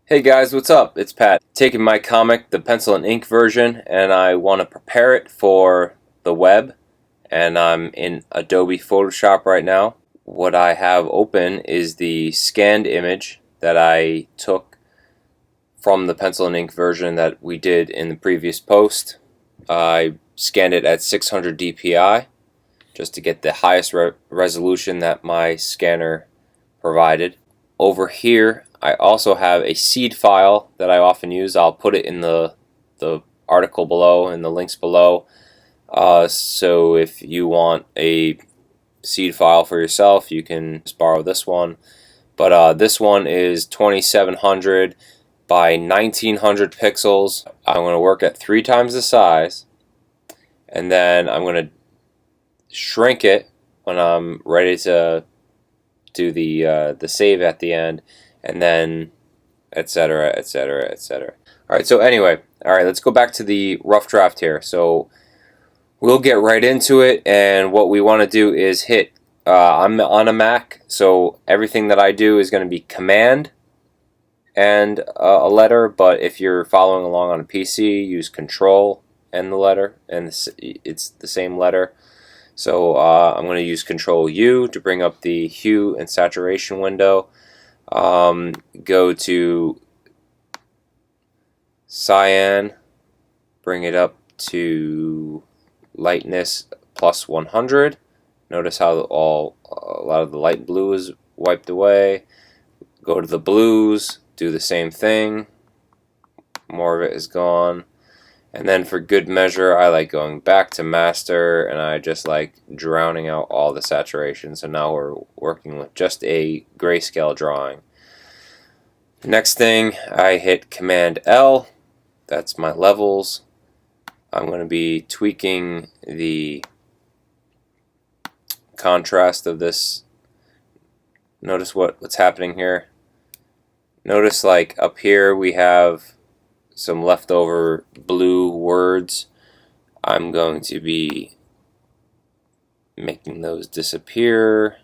Hey guys, what's up? It's Pat. Taking my comic, the pencil and ink version, and I want to prepare it for the web. And I'm in Adobe Photoshop right now. What I have open is the scanned image that I took from the pencil and ink version that we did in the previous post. I scanned it at 600 dpi just to get the highest resolution that my scanner provided. Over here I also have a seed file that I often use. I'll put it in the article below, in the links below. So if you want a seed file for yourself, you can just borrow this one. But this one is 2700 by 1900 pixels. I'm going to work at 3 times the size, and then I'm going to shrink it when I'm ready to do the save at the end, and then etc., etc., etc. Alright, so anyway, alright, let's go back to the rough draft here. So we'll get right into it, and what we want to do is hit, I'm on a Mac, so everything that I do is going to be Command and a letter, but if you're following along on a PC, use Control and the letter, and it's the same letter. So I'm going to use Control U to bring up the hue and saturation window. Go to cyan, bring it up to lightness plus 100. Notice how a lot of the light blue is wiped away. Go to the blues, do the same thing. More of it is gone. And then for good measure, I like going back to master, and I just like drowning out all the saturation. So now we're working with just a grayscale drawing. Next thing, I hit Command L. That's my levels. I'm going to be tweaking the contrast of this. Notice what's happening here. Notice like up here we have some leftover blue words. I'm going to be making those disappear.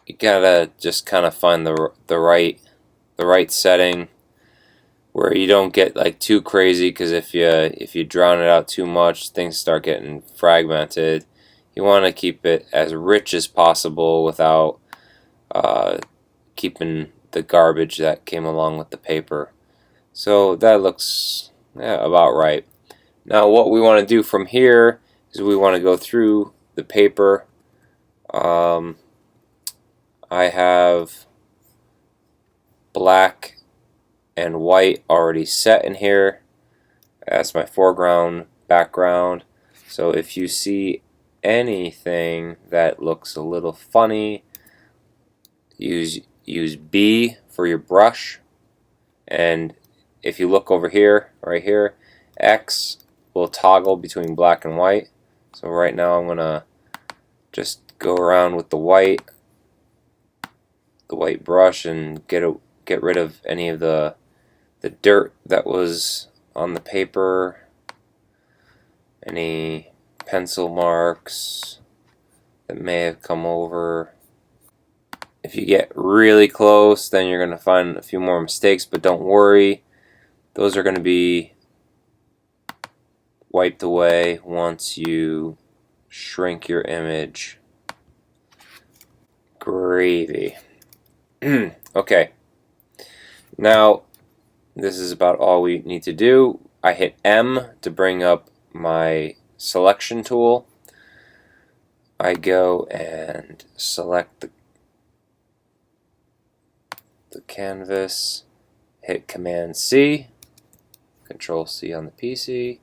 You gotta just kind of find the right setting where you don't get like too crazy, because if you drown it out too much, things start getting fragmented. You want to keep it as rich as possible without keeping the garbage that came along with the paper. So that looks about right. Now what we want to do from here is we want to go through the paper. I have black and white already set in here as my foreground background. So if you see anything that looks a little funny, use B for your brush, and if you look over here, right here, X will toggle between black and white. So right now I'm gonna just go around with the white brush and get rid of any of the dirt that was on the paper, any pencil marks that may have come over. If you get really close, then you're going to find a few more mistakes, but don't worry, those are going to be wiped away once you shrink your image. Gravy. Okay, now this is about all we need to do. I hit M to bring up my selection tool. I go and select the canvas, hit Command C, Control C on the PC,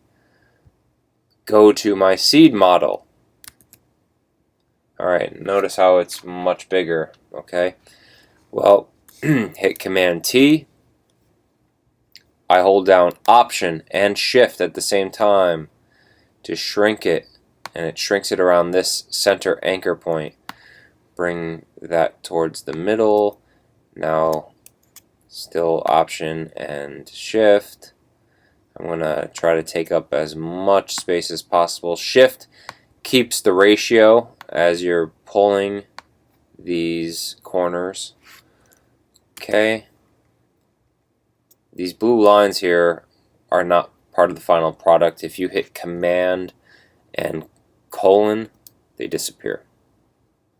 go to my seed model. Alright, notice how it's much bigger, okay? Well, hit Command T, I hold down Option and Shift at the same time to shrink it, and it shrinks it around this center anchor point. Bring that towards the middle. Now, still Option and Shift. I'm going to try to take up as much space as possible. Shift keeps the ratio as you're pulling these corners. Okay. These blue lines here are not part of the final product. If you hit Command and colon, they disappear.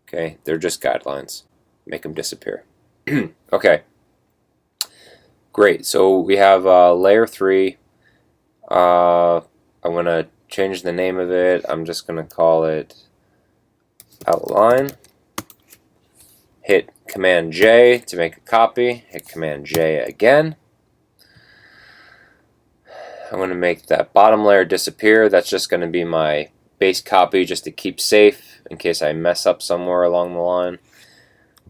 Okay, they're just guidelines. Make them disappear. Okay, great. So we have layer 3. I'm going to change the name of it. I'm just going to call it outline. Hit Command J to make a copy. Hit Command J again. I'm going to make that bottom layer disappear. That's just going to be my base copy just to keep safe in case I mess up somewhere along the line.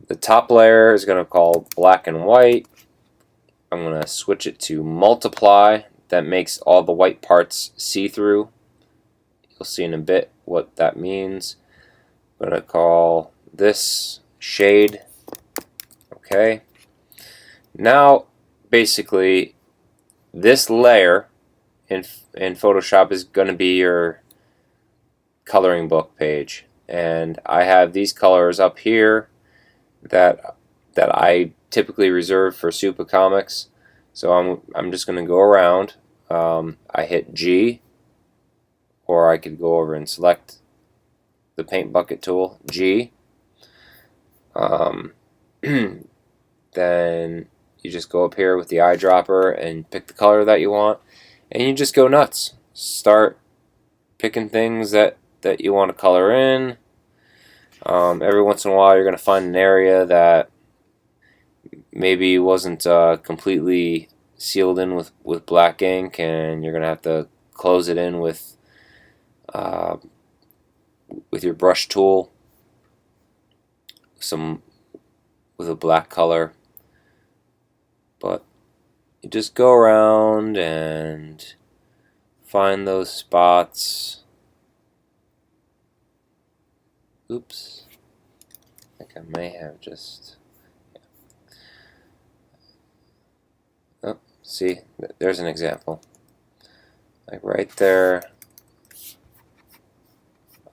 The top layer is going to call black and white. I'm going to switch it to multiply. That makes all the white parts see-through. You'll see in a bit what that means. I'm going to call this shade. Okay. Now, basically, this layer in Photoshop is going to be your coloring book page. And I have these colors up here that I typically reserve for Super Comics. So I'm just going to go around. I hit G, or I could go over and select the paint bucket tool, G. Then you just go up here with the eyedropper and pick the color that you want, and you just go nuts. Start picking things that you want to color in. Every once in a while you're going to find an area that maybe wasn't completely sealed in with black ink, and you're going to have to close it in with your brush tool, with a black color. But you just go around and find those spots. Oops, I think I may have just... Oh, see, there's an example. Like right there,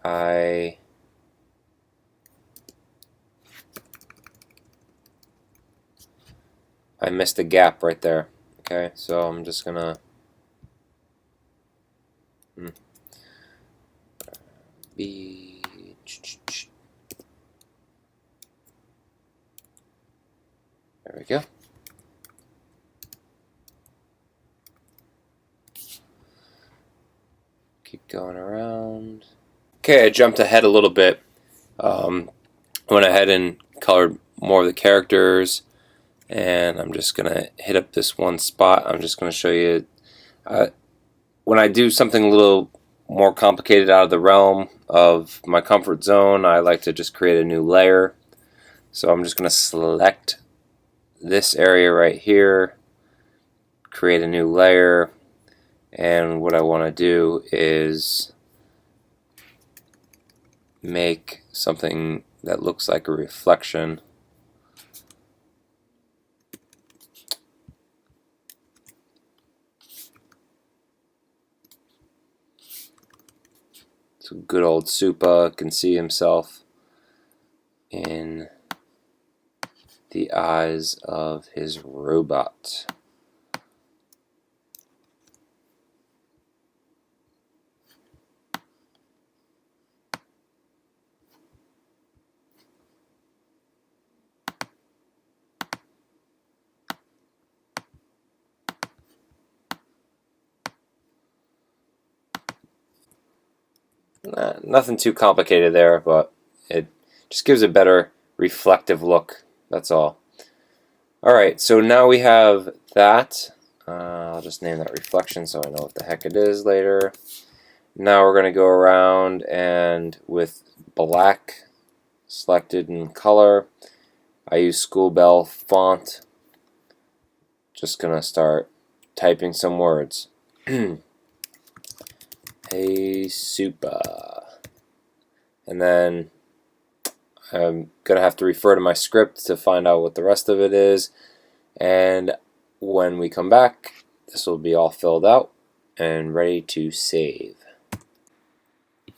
I missed a gap right there. Okay, so I'm just gonna be... There we go. Keep going around. Okay, I jumped ahead a little bit. Went ahead and colored more of the characters, and I'm just gonna hit up this one spot. I'm just gonna show you when I do something a little more complicated out of the realm of my comfort zone, I like to just create a new layer. So I'm just gonna select this area right here, create a new layer, and what I want to do is make something that looks like a reflection. So good old Supa can see himself in the eyes of his robot. Nothing too complicated there, but it just gives a better reflective look, that's all. Alright, so now we have that. I'll just name that reflection so I know what the heck it is later. Now we're going to go around and with black selected in color, I use School Bell font. Just going to start typing some words. Hey, Supa. And then I'm going to have to refer to my script to find out what the rest of it is. And when we come back, this will be all filled out and ready to save.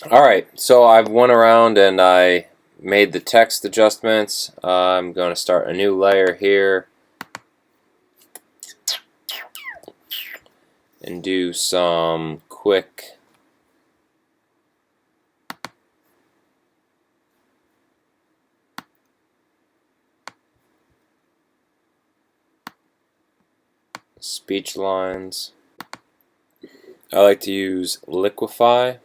Alright, so I've went around and I made the text adjustments. I'm going to start a new layer here and do some quick speech lines. I like to use Liquify, if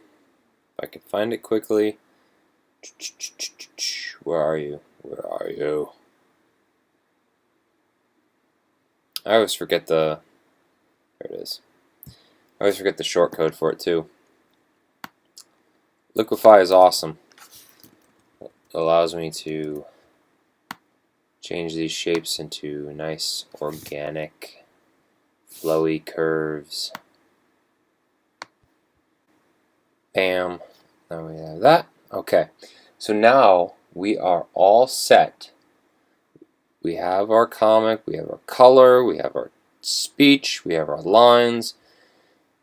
I can find it quickly. Where are you? Where are you? I always forget the... There it is. I always forget the short code for it too. Liquify is awesome. It allows me to change these shapes into nice, organic, flowy curves. Bam. Now we have that. Okay. So now we are all set. We have our comic, we have our color, we have our speech, we have our lines.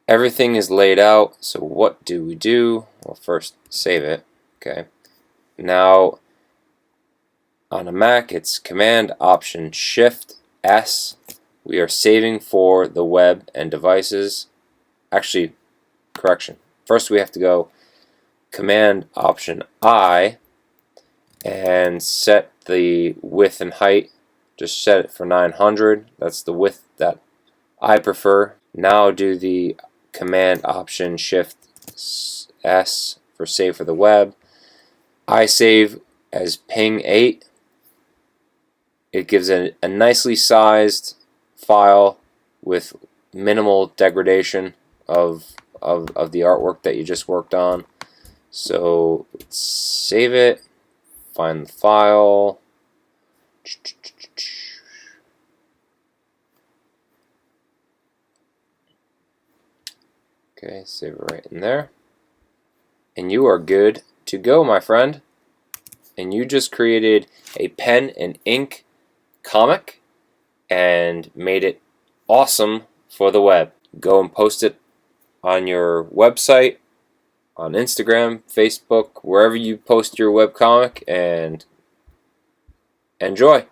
Everything is laid out. So what do we do? Well, first save it. Okay. Now on a Mac, it's Command Option Shift S. We are saving for the web and devices. Actually, correction. First we have to go Command Option I and set the width and height. Just set it for 900. That's the width that I prefer. Now do the Command Option Shift S for save for the web. I save as ping 8. It gives a nicely sized file with minimal degradation of the artwork that you just worked on. So save it, find the file. Okay, save it right in there. And you are good to go, my friend. And you just created a pen and ink comic and made it awesome for the web. Go and post it on your website, on Instagram, Facebook, wherever you post your webcomic, and enjoy.